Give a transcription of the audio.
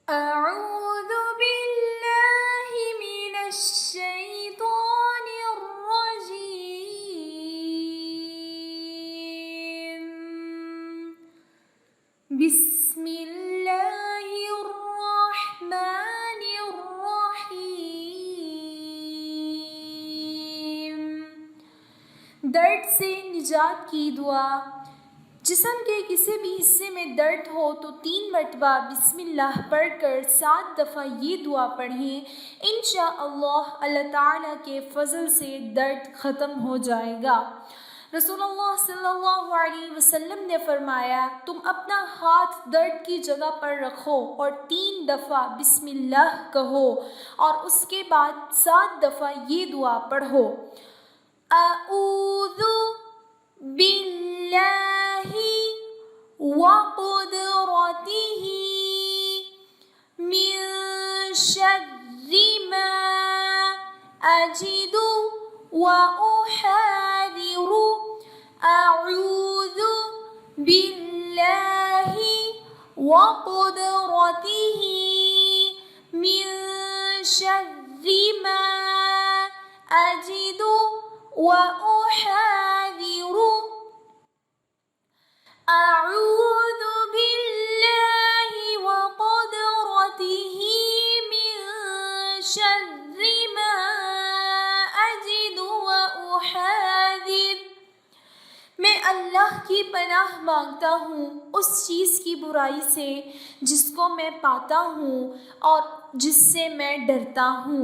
अऊज़ु बिल्लाहि मिनश शैतानिर रजीम। बिस्मिल्लाहिर रहमानिर रहीम। दर्द से निजात की दुआ। जिस्म के किसी भी हिस्से में दर्द हो तो 3 मरतबा बिस्मिल्लाह पढ़कर 7 दफ़ा ये दुआ पढ़ें। इंशाअल्लाह अल्लाह ताला के फ़ज़ल से दर्द ख़त्म हो जाएगा। रसूलुल्लाह सल्लल्लाहु अलैहि वसल्लम ने फरमाया, तुम अपना हाथ दर्द की जगह पर रखो और 3 दफ़ा बिस्मिल्लाह कहो और उसके बाद 7 दफ़ा ये दुआ पढ़ो। अऊज़ु बिल्लाहि व क़ुद्रतिही मिन शर्रि मा अजिदु व उहाज़िरु। अऊज़ु बिल्लाहि व क़ुद्रतिही मिन शर्रि मा अजिदु व उहाज़िरु। अऊज़ु बिल्लाहि व क़ुद्रतिही मिन शर्रि मा अजिदु व उहाज़िर। मैं अल्लाह की पनाह मांगता हूँ उस चीज़ की बुराई से जिसको मैं पाता हूँ और जिससे मैं डरता हूँ।